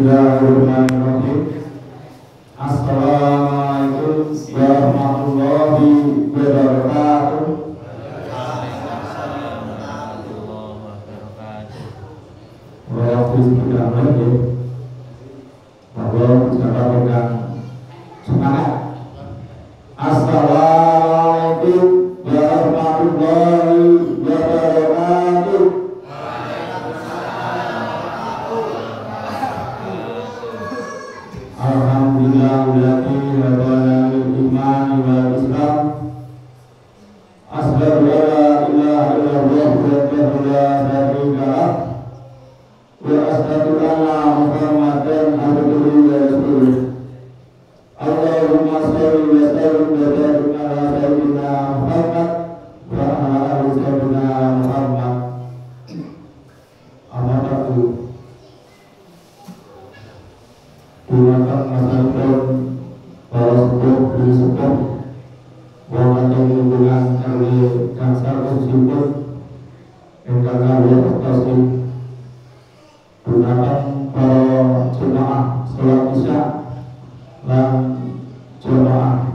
Bismillahirrahmanirrahim. Assalamualaikum warahmatullahi wabarakatuh. Assalamualaikum warahmatullahi wabarakatuh. Alhamdulillahilladzi hadana lil imani wal islam. Asyhadu an la ilaha illallah wahdahu la syarika lah wa asyhadu anna Muhammadan abduhu wa rasuluh. Allahumma shalli wa sallim wa barik ala sayyidina Muhammad wa ala ali sayyidina Muhammad. Amma ba'du. Gunakan masyarakat para sepuh dari sepuh wonten ing hubungan kali gangsal usipun ingkang kawula pasti gunakan para jemaah salat isya lan jemaah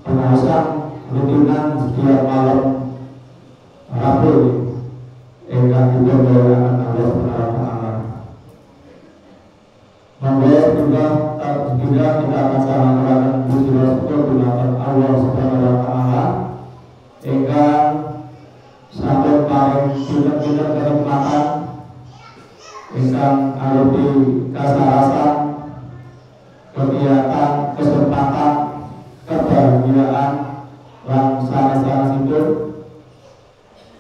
pengawasan rutinan setiap malam Rabu ingkang diberkahi Allah Subhanahu wa taala. Membawa juga kita akan sama-sama puji syukur gunakan Allah Subhanahu wa taala ingkang sampun paring kita kenikmatan ingkang arupi kasarasan kegiatan kesempatan kebahagiaan lan sanes-sanesipun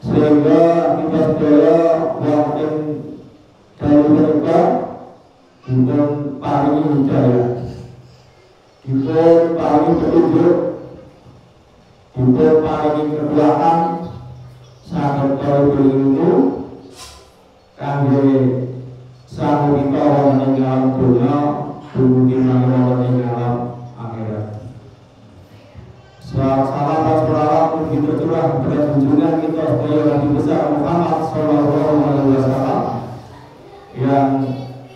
sehingga kita sedaya wonten dalu menika dipun paringi hidayah, dipun paringi petunjuk, dipun paringi kekuatan saged kawula ilmu kangge sami kita wonten ing alam donya dumugi wonten ing alam akhirat. Salam dan selawat mugi tercurah kepada junjungan kita sedaya Nabi besar Muhammad sallallahu alaihi wasallam yang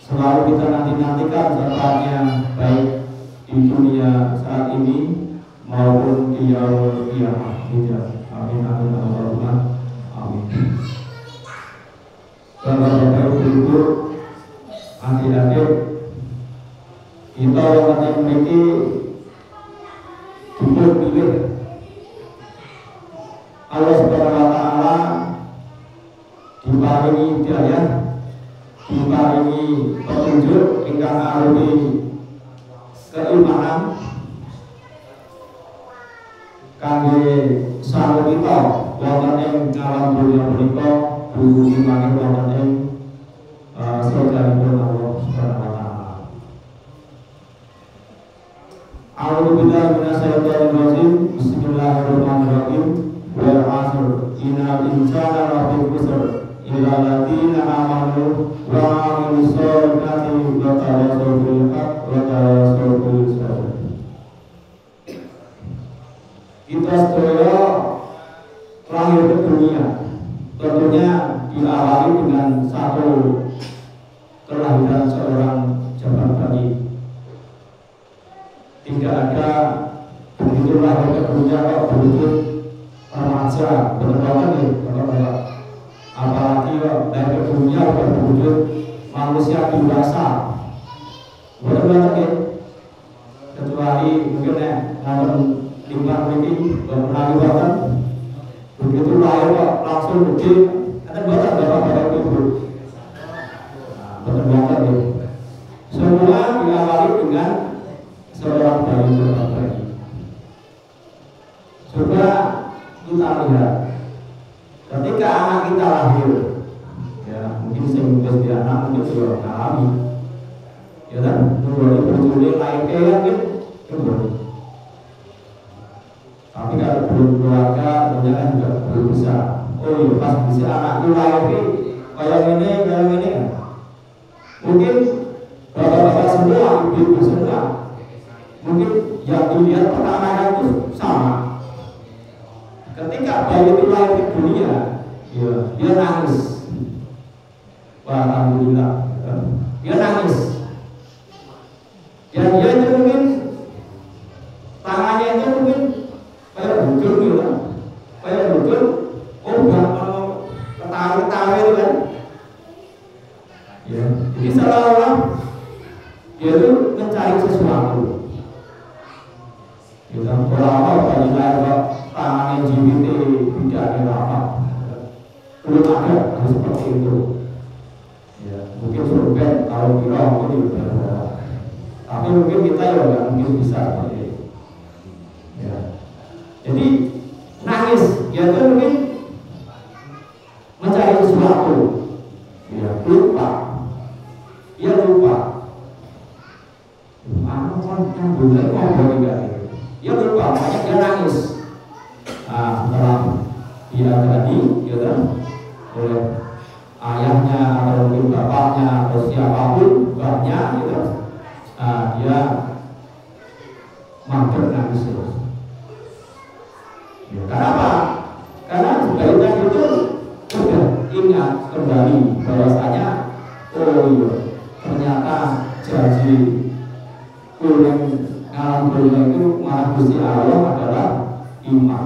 selalu kita nantikan sertanya baik di dunia saat ini maupun di yaumul qiyamah. Amin amin Allahumma amin. Bapak-bapak ibu, adik-adik, kita yang memiliki dipilih Allah Subhanahu wa taala diparingi hidayah, diparingi petunjuk ingkang arupi keimanan kangge sareng kita wonten ing alam dunya punika dumugi mangke wonten ing surganipun Allah Subhanahu wa taala. A'udzu billahi minasyaitonir rajim. Bismillahirrahmanirrahim. Wal 'asr innal insana lafi khusr illa alladziina aamanu wa 'amilus shalihati wa tawassaw bil haqqi wa tawassaw bis sabr. Kita sedaya lahir ke dunia tentunya diawali dengan satu kelahiran seorang jabat bayi. Tidak ada begitu lahir ke dunia kok berwujud remaja, benar-benar nih, benar-benar. Apalagi lahir ke dunia berwujud manusia dewasa, benar-benar nih. Kecuali mungkin namun limbah ini benar banget. Begitu lahir kok langsung gede, ada bapak-bapak ibu. Benar-benar nih. Semua diawali dengan seorang bayi. Coba kita lihat ketika anak kita lahir, ya mungkin sehingga dia anak mungkin sudah alami, ya kan, nunggu berjuli lahir kayak gitu. Tapi kalau belum keluarga, ternyata juga belum bisa. Oh iya, pas bisa anak itu lahir kayak ini, mungkin bapak-bapak semua, ibu-ibu semua. Mungkin yang dilihat pertama itu sama. Ketika bayi itu lahir di dunia, ya, dia nangis. Wah, alhamdulillah, dia nangis. Ya dia itu mungkin tangannya itu mungkin kayak duduk gitu kan, kayak duduk, oh nggak mau ketawa itu kan. Ya, jadi seolah-olah dia itu mencari sesuatu. Kita orang-orang bagi saya tangannya JWT tidak ada apa, belum ada hal seperti itu. Ya, mungkin surga kalau kira mungkin tidak, tapi mungkin kita ya nggak mungkin bisa seperti itu. Ya, jadi nangis, ya itu mungkin mencari sesuatu. Ya, lupa. Dia lupa. Anu kan yang boleh ngomong juga. Dia lupa, makanya dia nangis. Nah, setelah dia tadi, gitu, oleh ayahnya atau mungkin bapaknya atau siapapun, bapaknya, gitu. Nah, dia mampir nangis terus. Ya, kenapa? Karena berita itu sudah ingat kembali bahwasanya, oh iya, ternyata janji kuling ngalam dunia itu maha Gusti Allah adalah iman.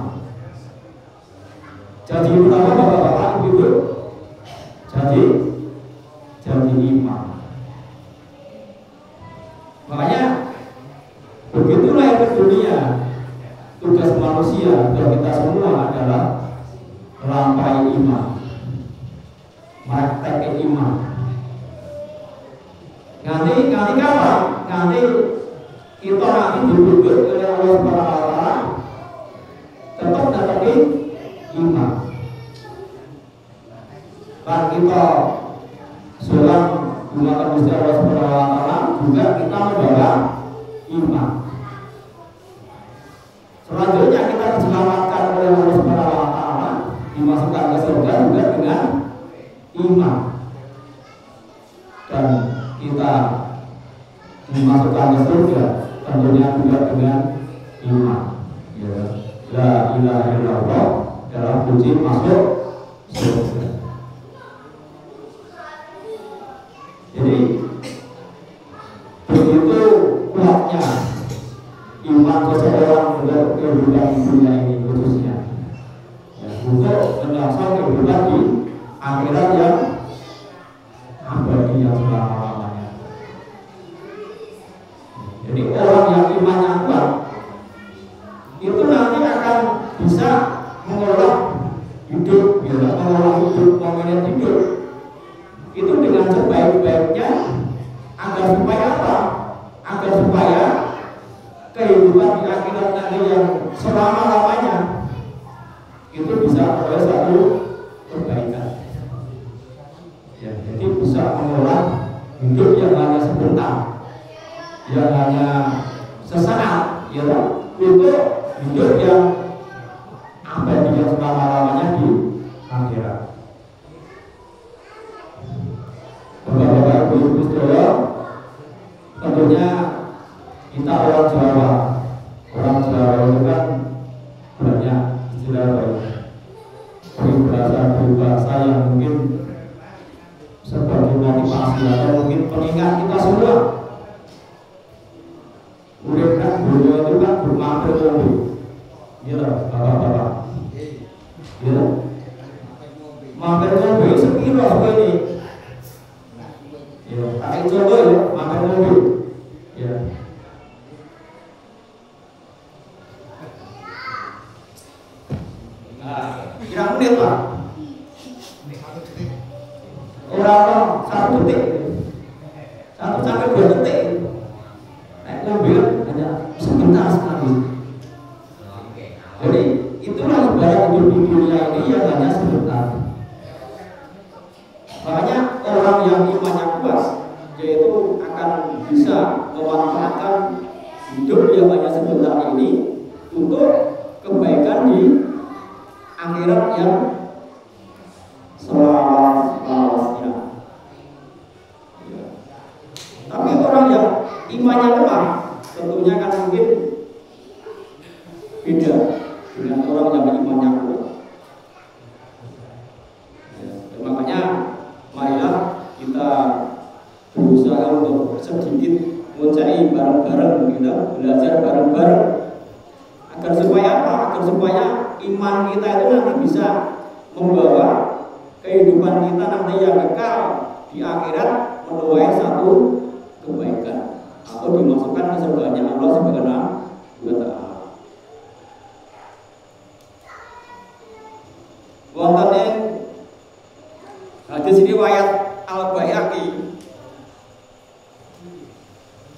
Janji pertama bapak-bapak ibu, janji iman. Makanya begitu lahir ke dunia, tugas manusia dan kita semua adalah melampai iman, praktek iman. Nanti kapan? Nanti kita dibujuk oleh Allah Subhanahu wa taala tetap dapetin iman. Dan kita sholat gunakan Gusti Allah Subhanahu wa taala juga kita membawa iman. Selanjutnya kita diselamatkan oleh Allah Subhanahu wa taala, dimasukkan ke surga juga dengan iman. Dan kita dimasukkan ke surga tentunya juga dengan iman. Ya, la ilaha illallah dalam kunci masuk surga. Jadi begitu kuatnya iman seseorang untuk kehidupan dunia ini khususnya, ya, untuk menyasar kehidupan di akhirat yang abadi yang selama-lamanya. Jadi orang yang imannya kuat itu nanti akan bisa mengolah hidup, ya, mengolah hidup, memanage hidup itu dengan sebaik-baiknya, agar supaya apa? Agar supaya kehidupan di akhirat nanti yang selama-lamanya itu bisa oleh satu kebaikan. Ya, jadi bisa mengolah hidup yang hanya sebentar, yang hanya sesaat, ya, untuk hidup yang abadi yang selama-lamanya di akhirat. Bapak-bapak, ibu-ibu sekalian, tentunya kita orang Jawa itu kan banyak istilah berbahasa yang mungkin sebagai motivasi atau mungkin pengingat kita semua. Urip kan dunia itu kan bermampir ngombe. Iya, bapak-bapak. Iya. Mampir ngombe sepiro kowe ini? Ya, tak coba ya, mampir ngombe. Ya. Nah, kira menit Pak. Orang 1 detik, 1 sampai 2 detik. Mobil hanya sebentar sekali. Jadi itulah ibarat hidup di dunia ini yang hanya sebentar. Makanya orang yang imannya kuat, yaitu akan bisa memanfaatkan hidup yang hanya sebentar ini untuk kebaikan di akhirat yang selamanya. Ya. Tapi orang yang imannya lemah tentunya kan mungkin beda dengan orang yang imannya kuat. Ya, makanya marilah kita berusaha untuk sedikit mencari barang iman kita itu nanti bisa membawa kehidupan kita nanti yang kekal di akhirat menuai satu kebaikan atau dimasukkan ke surganya Allah Subhanahu wa Ta'ala. Wonten ing hadis riwayat Al-Baihaqi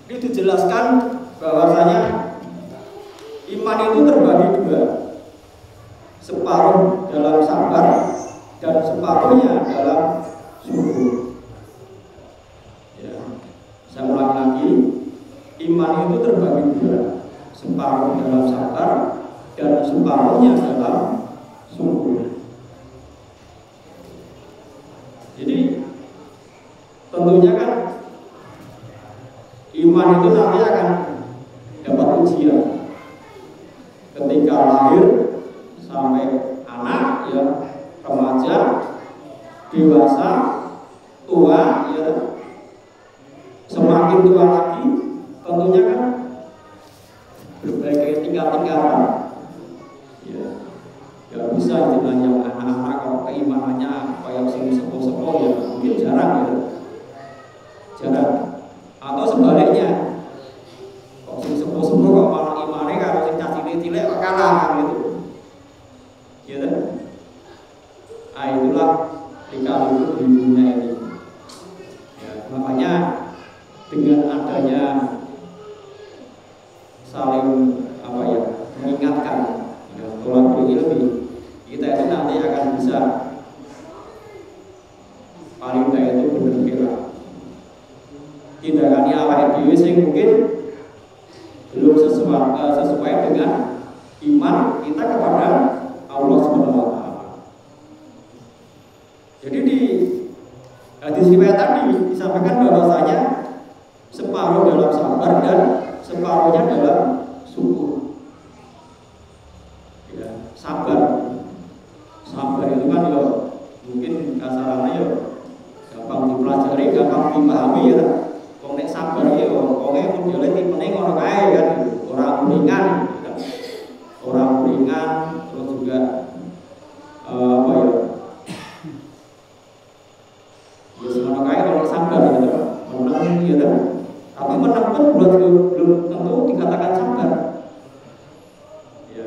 ini dijelaskan bahwasanya iman itu terbagi dua, separuh dalam sabar dan separuhnya dalam syukur. Ya, saya ulangi lagi, iman itu terbagi dua, separuh dalam sabar dan separuhnya dalam syukur. Jadi tentunya kan iman itu nanti akan dapat ujian ketika lahir sampai anak, ya, remaja, dewasa, tua, ya, semakin tua lagi, tentunya kan berbagai tingkat-tingkatan. Ya, ya bisa istilahnya anak-anak kalau keimanannya kayak sini sepuh-sepuh ya mungkin jarang, ya, jarang. Atau sebaliknya, kok sing sepuh-sepuh kok malah imane karo sing cilik-cilik kok kalah gitu. Ya. Ah, itulah lika-liku di dunia ini. Ya, makanya dengan adanya saling mengingatkan, ya, tolak berilmi, kita itu nanti akan bisa paling tidak itu benar-benar tindakannya awake dhewe sing mungkin belum sesuai dengan iman kita kepada Allah Subhanahu wa Ta'ala. Jadi di hadis riwayat tadi disampaikan bahwasanya separuh dalam sabar dan separuhnya dalam syukur. Ya, sabar itu kan ya mungkin kasarannya ya gampang dipelajari, gampang dipahami, ya. Wong nek sabar ya wong modele tipene ngono kae kan, ora ringan, ya. Ora ringan, terus juga apa ya? Ya ngono kae kalau sabar gitu. Menang ya kan. Tapi menang pun belum tentu dikatakan sabar. Ya.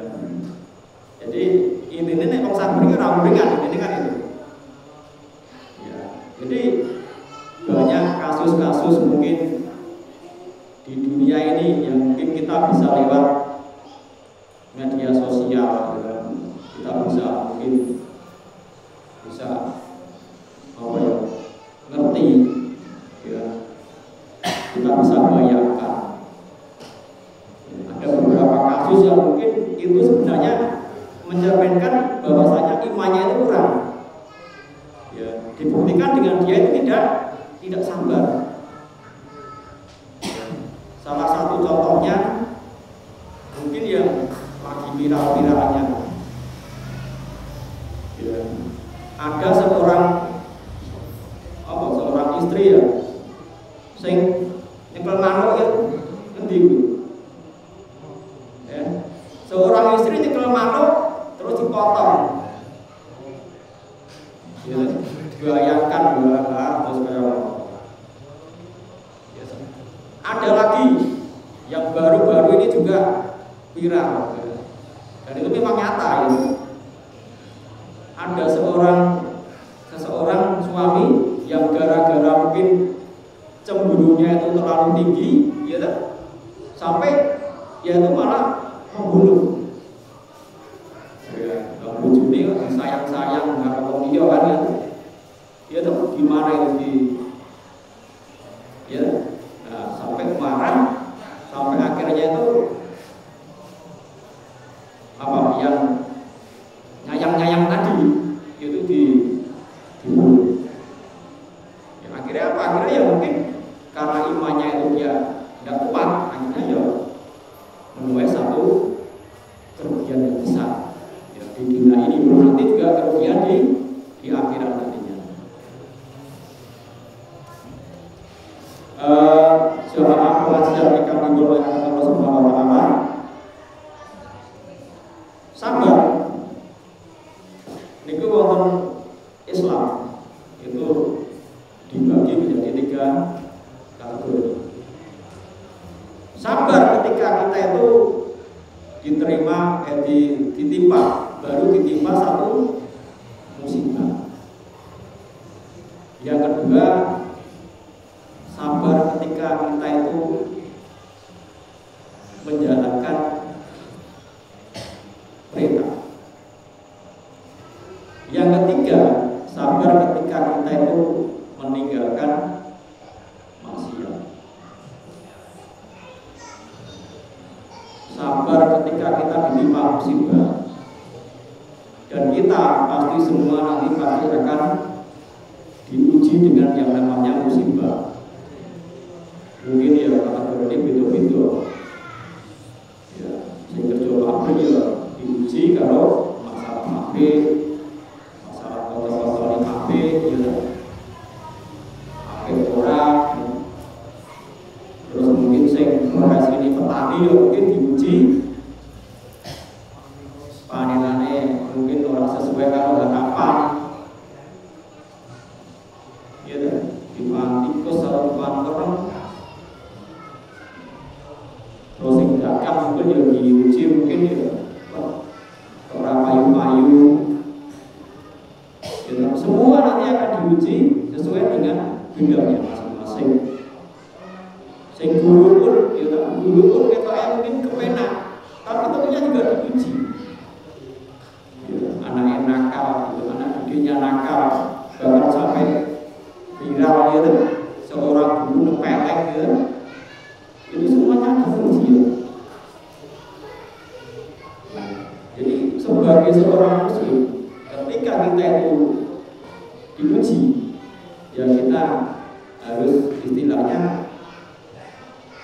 Jadi intinya nek wong sabar iki ora ringan, ini kan itu. Ya. Jadi banyak kasus-kasus mungkin di dunia ini yang mungkin kita bisa lewat media sosial, ya. Kita bisa mungkin bisa apa ya, ngerti, ya. Kita bisa bayangkan, ya, ada beberapa kasus yang mungkin itu sebenarnya mencerminkan bahwasanya imannya itu kurang, ya. Dibuktikan dengan dia itu tidak sabar. Salah satu contohnya mungkin yang lagi viral-viralnya, ya, ada seorang istri, ya, sing nyekel manuk ya ngendi ku, ya, seorang istri nyekel manuk terus dipotong, ya, bayangkan terus kayak. Ada lagi yang baru-baru ini juga viral, ya. Dan itu memang nyata, ya. Ada seseorang suami yang gara-gara mungkin cemburunya itu terlalu tinggi, ya, sampai ya itu malah membunuh. Ya, bojone sayang-sayang nggak ngomong dia kan, ya. Dia tuh gimana itu di, ya. Nah, sampai marah, sampai akhirnya itu apa yang nyayang tadi itu dibunuh. Ya, akhirnya apa? Akhirnya ya mungkin karena imannya itu dia tidak kuat, akhirnya ya menuai satu kerugian yang besar, ya, di dunia ini, belum nanti juga kerugian di akhirat nantinya. Jamaah pengajian ikan timbul yang Allah Subhanahu wa Ta'ala, sabar satu musibah. Yang kedua, sabar ketika kita itu menjalankan perintah. Yang ketiga, sabar ketika kita itu meninggalkan maksiat. Sabar ketika kita ditimpa musibah. Dan kita pasti semua nanti pasti akan diuji dengan yang namanya musibah. Mungkin ya kategori beda-beda. Ya, sing kerja pabrik ya diuji kalau masalah pabrik, masalah kotor-kotor di pabrik, ya pabrik orang. Terus mungkin sing profesi ini petani ya mungkin diuji panenane mungkin orang sesuai kalau harapan. Ya, dipangan tikus atau dipangan kereng. Terus yang dagang mungkin ya diuji mungkin ya orang payu-payu. Ya, semua nanti akan diuji sesuai dengan bidangnya masing-masing. Sing guru pun, ya guru pun kita mungkin kepenak, tapi tentunya juga diuji. Ya, anak yang nakal, gitu, anak didiknya nakal, bahkan sampai viral gitu, seorang guru nepelek gitu. Itu semuanya ada ujian. Jadi sebagai seorang muslim, ketika kita itu diuji, ya kita harus istilahnya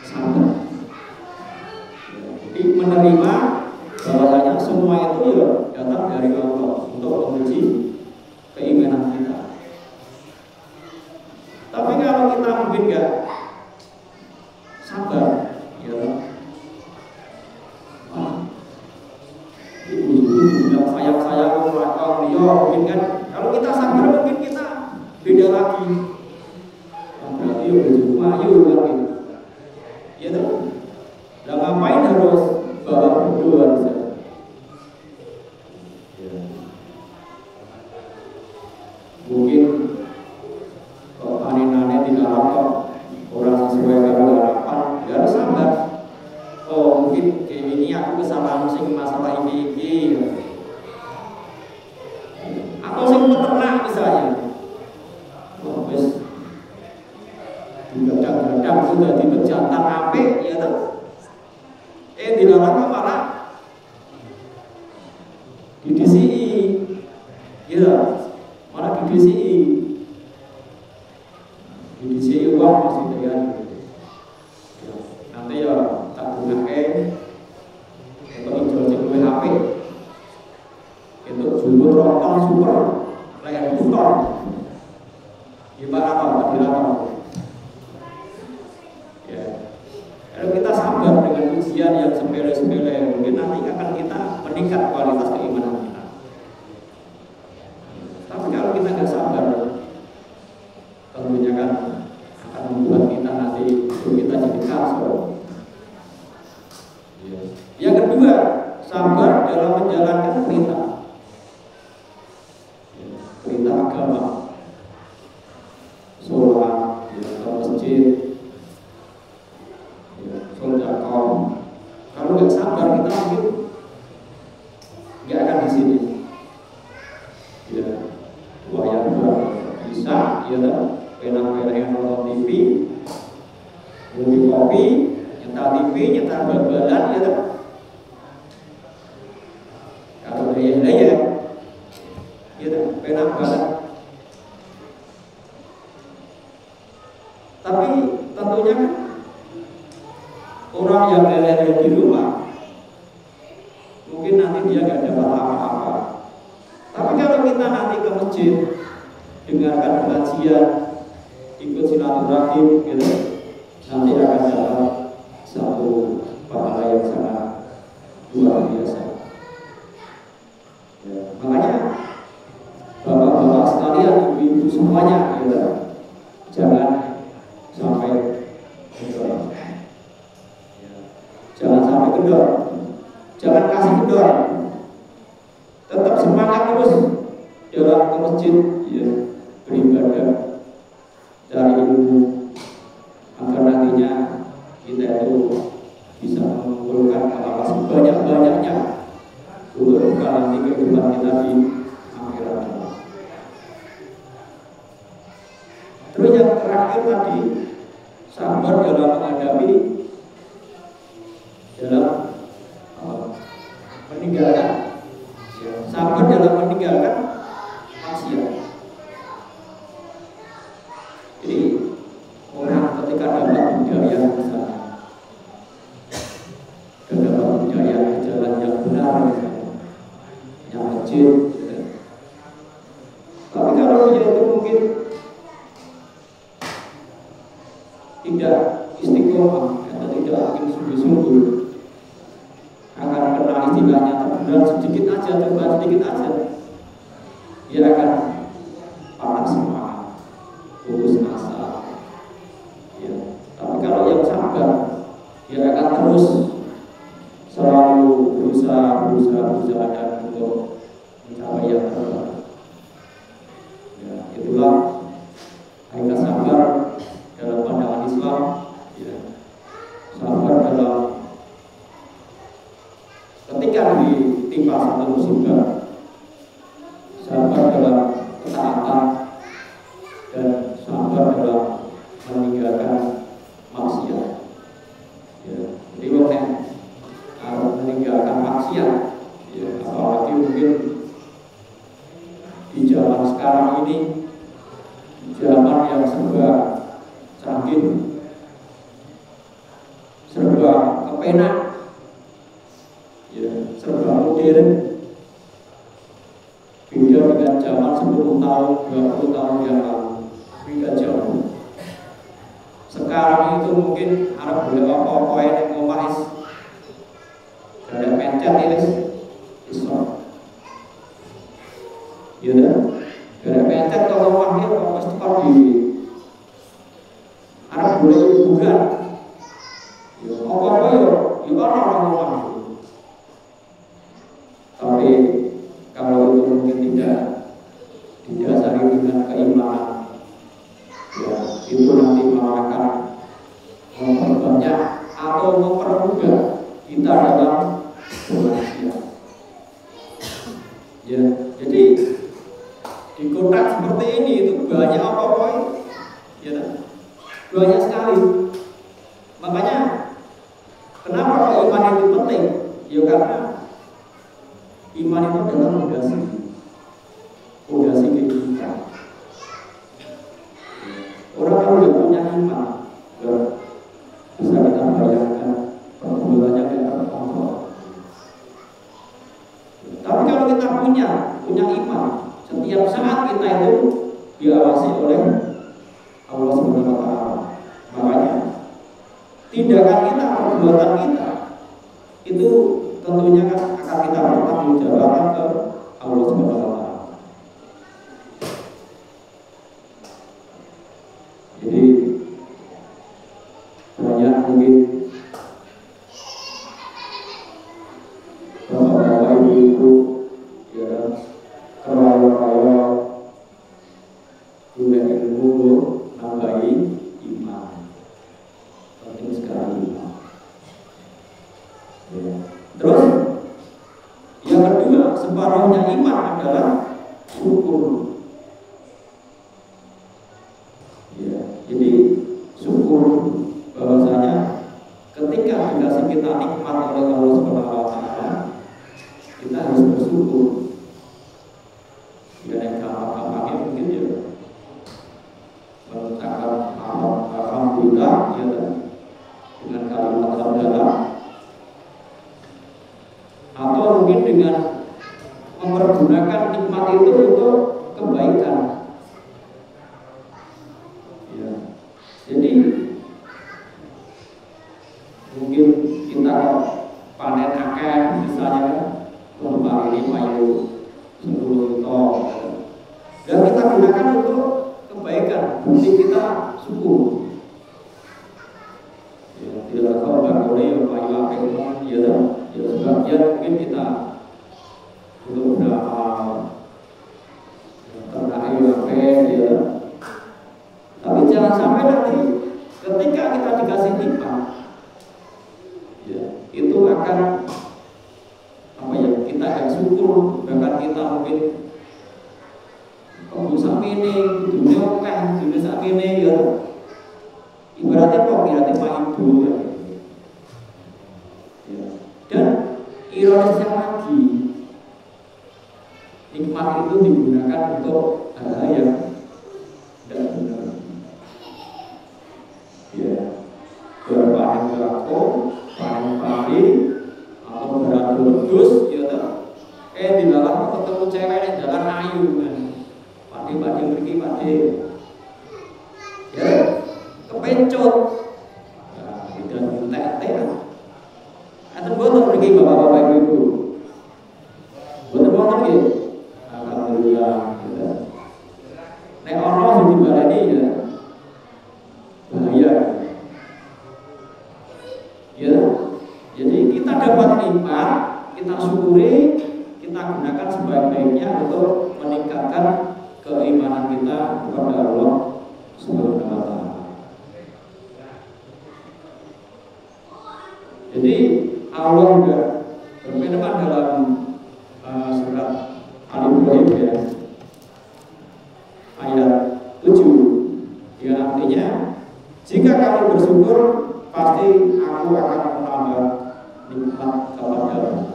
sabar. Jadi menerima bahwasanya semua itu ya datang dari Allah untuk menguji keimanan kita. Tapi kalau kita mungkin enggak sabar, ya itu bilang sayang orang dia mungkin kan. Kalau kita sabar mungkin kita beda lagi. Berarti ya berjumayu kan gitu. Ya tuh. Lah ngapain harus bawa berdua saja? Ya. Mungkin kok aneh-aneh tidak lapor orang sesuai dengan harapan, ya harus sabar. Oh mungkin kayak ini aku kesalahan sing masalah ini. Atau sing peternak misalnya. Oh wis gadang-gadang sudah di pejantan apik ya toh. Dilarang malah didisi, ya malah didisi uang maksudnya ya. Nanti ya tak gunakan untuk jual cek HP itu jumbo rotan super leher buton gimana tau ya. Kalau kita sabar dengan ujian yang sepele-sepele, mungkin nanti akan kita meningkat kualitas keimanan kita. Tapi kalau kita nggak sabar, tentunya kan akan membuat kita nanti kita jadi kacau. Yang kedua, sabar dalam menjalankan perintah. Perintah agama, sholat, ke masjid, sodakoh. Kalau nggak sabar kita mungkin nggak akan di sini. Ya, wayang bisa, ya penang-penang yang nonton TV, ngopi kopi, nyetar TV, nyetar bal-balan, ya kalau ya, penang banget. Tapi tentunya kan orang yang leleh di rumah mungkin nanti dia nggak dapat apa-apa. Tapi kalau kita nanti ke masjid, dengarkan pengajian, ikut silaturahim, gitu, nanti akan dapat satu pahala yang sangat luar biasa. Ya, makanya bapak-bapak sekalian, ibu-ibu semuanya, gitu, jangan sampai kendor. Jangan sampai kendor. Jangan kasih kendor. Tetap semangat ke masjid, ya, beribadah, cari ilmu, agar nantinya kita itu bisa mengumpulkan amal sebanyak-banyaknya untuk bekal nanti kehidupan kita di akhirat. Terus yang terakhir tadi, sabar dalam menghadapi, dalam meninggalkan, sabar dalam meninggalkan maksiat. Jadi orang ketika dapat hidayah misalnya, dan dapat hidayah di jalan yang benar misalnya, yang masjid, ya. Tapi kalau dia itu mungkin tidak istiqomah atau tidak mungkin sungguh-sungguh, akan kena istilahnya terberat sedikit aja, coba sedikit aja, dia akan patah semangat, putus asa, ya. Tapi kalau yang sabar, dia akan terus selalu berusaha dan untuk mencapai yang terbaik. Ya, itulah hakikat sabar dalam pandangan Islam, ya. Sabar dalam ketika ditimpa satu musibah, sabar dalam ketaatan, dan sabar dalam meninggalkan maksiat. Ya, jadi orang harus meninggalkan maksiat, ya, apalagi mungkin di zaman sekarang ini, zaman yang serba canggih, serba kepenak, ya, serba modern, beda dengan zaman 10 tahun, 20 tahun yang lalu, beda jauh. Sekarang itu mungkin harap boleh apa-apa yang ngomahis, ada pencet iris, iso, ya, ada pencet kalau ngomahir, kalau mesti di harap boleh bukan, ya, apa-apa ya orang ngomah. Tapi kalau itu mungkin tidak didasari dengan keimanan, ya, itu nanti malah akan memperbanyak atau mempermudah kita dalam bermaksiat. Ya, jadi di kotak seperti ini itu banyak apa-apa, ya, banyak sekali. Makanya kenapa iman itu penting? Ya karena iman itu adalah fondasi kehidupan. Orang kalau tidak punya iman, ya, bisa kita bayangkan perbuatannya tidak terkontrol. Tapi kalau kita punya iman, setiap saat kita itu diawasi oleh Allah Subhanahu wa Ta'ala. Makanya tindakan kita, perbuatan kita itu tentunya akan kita bertanggungjawabkan ke Allah Subhanahu wa Ta'ala. Jadi banyak mungkin bapak-bapak ibu-ibu, ya, kerawa-kerawa punya ilmu nambahi iman, penting sekali. Ya. Terus yang kedua, separuhnya iman adalah syukur. Ya, jadi syukur bahwasanya ketika dikasih kita nikmat oleh Allah Subhanahu wa Ta'ala, kita harus bersyukur. Ya, yang gampang-gampangnya mungkin ya mengucapkan alhamdulillah, ya, dengan kalimat hamdalah, atau mungkin dengan mempergunakan nikmat itu untuk kebaikan. Ya. Jadi mungkin kita panen akeh misalnya, kembali ini mayu 10 ton, dan kita gunakan untuk kebaikan, bukti kita syukur. Ya, tidak tahu nggak boleh mayu akeh, ya, sebabnya mungkin kita untuk beramal, kok sakmene kudune akeh kudune sakmene ya ibaratnya kok ibaratnya Pak Ibu ya. Dan ironisnya lagi nikmat itu digunakan untuk hal-hal yang tidak benar ya, berpanen belako, panen padi atau beradu wedus ya di dalam ketemu cewek yang jalan ayu kan padi pergi padi ya kepencut nah itu entek atau boten pergi bapak-bapak ibu boten nggih alhamdulillah gitu. Nek orang sing dibaleni ya bahaya ya jadi kita dapat nikmat kita syukuri kita gunakan sebaik-baiknya untuk meningkatkan keimanan kita kepada Allah Subhanahu wa taala. Jadi Allah juga berfirman dalam surat Al-Ibrahim ya ayat 7 yang artinya jika kamu bersyukur pasti aku akan menambah nikmat kepadamu.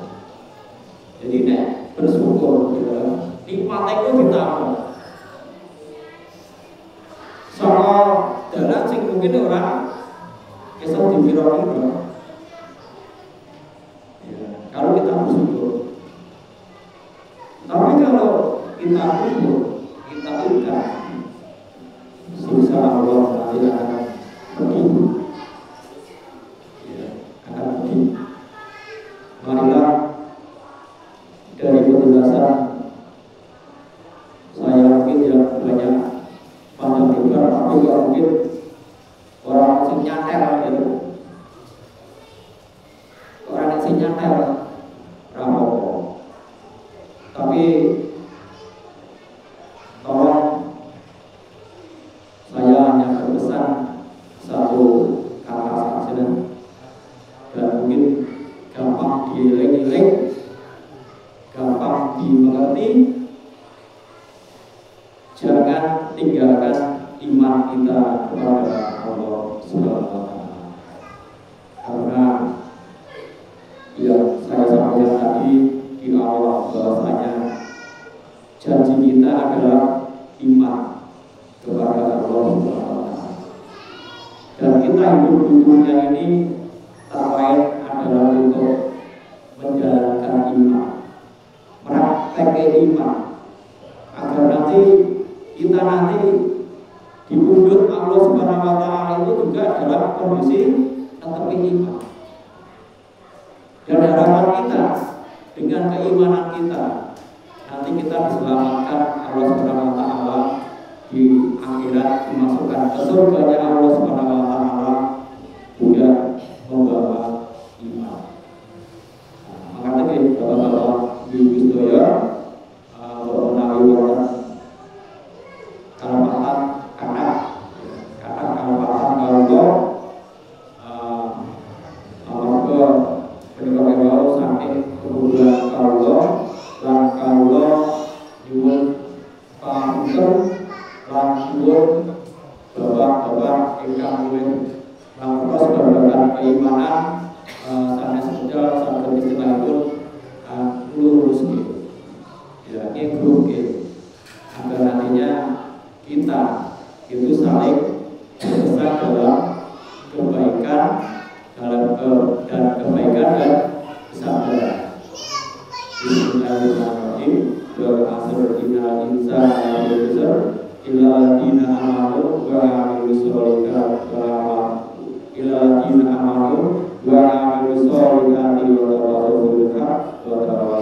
Jadi nek bersyukur ya, nikmat itu ditambah. Soal dalan sing mungkin orang iso dikira-kira. Ya, kalau kita bersyukur. Tapi kalau kita kufur, kita ingkar, siksa Allah nanti akan pergi. Ya, akan pergi. Marilah dari penjelasan saya mungkin tidak banyak panjang lebar, tapi juga mungkin orang yang nyantel gitu, orang yang nyantel rampok, tapi tolong saya hanya berpesan satu kata saja dan mungkin gampang dieling-eling, gampang dimengerti. Jangan tinggalkan iman kita kepada Allah Subhanahu wa taala. Karena yang saya sampaikan tadi di awal bahwasanya janji kita adalah iman kepada Allah Subhanahu wa taala. Dan kita hidup di dunia ini terbaik adalah untuk menjalankan iman, mempraktekkan iman, agar nanti kita di pundut Allah Subhanahu wa taala itu juga dalam kondisi tetap iman. Dan harapan kita dengan keimanan kita nanti kita diselamatkan Allah Subhanahu wa taala di akhirat, dimasukkan ke surganya Allah Subhanahu wa taala juga membawa iman. Makanya bapak-bapak ibu sedaya kalpatan anak kalpatan kalau amarga peninggal saking kemudian kalau lan kalau nyuwun panten lan nyuwun bapak-bapak ingkang luwih nangkos babagan keimanan sanes sedaya saged istilahipun lurus ya ngegrup agar nantinya kita itu saling bersama dalam kebaikan dan kebaikan dan kesabaran. Bismillahirrahmanirrahim. Wa asr innal insana lafi khusr illa alladziina aamanu wa 'amilus sholihaati wa tawassaw bil haqqi wa tawassaw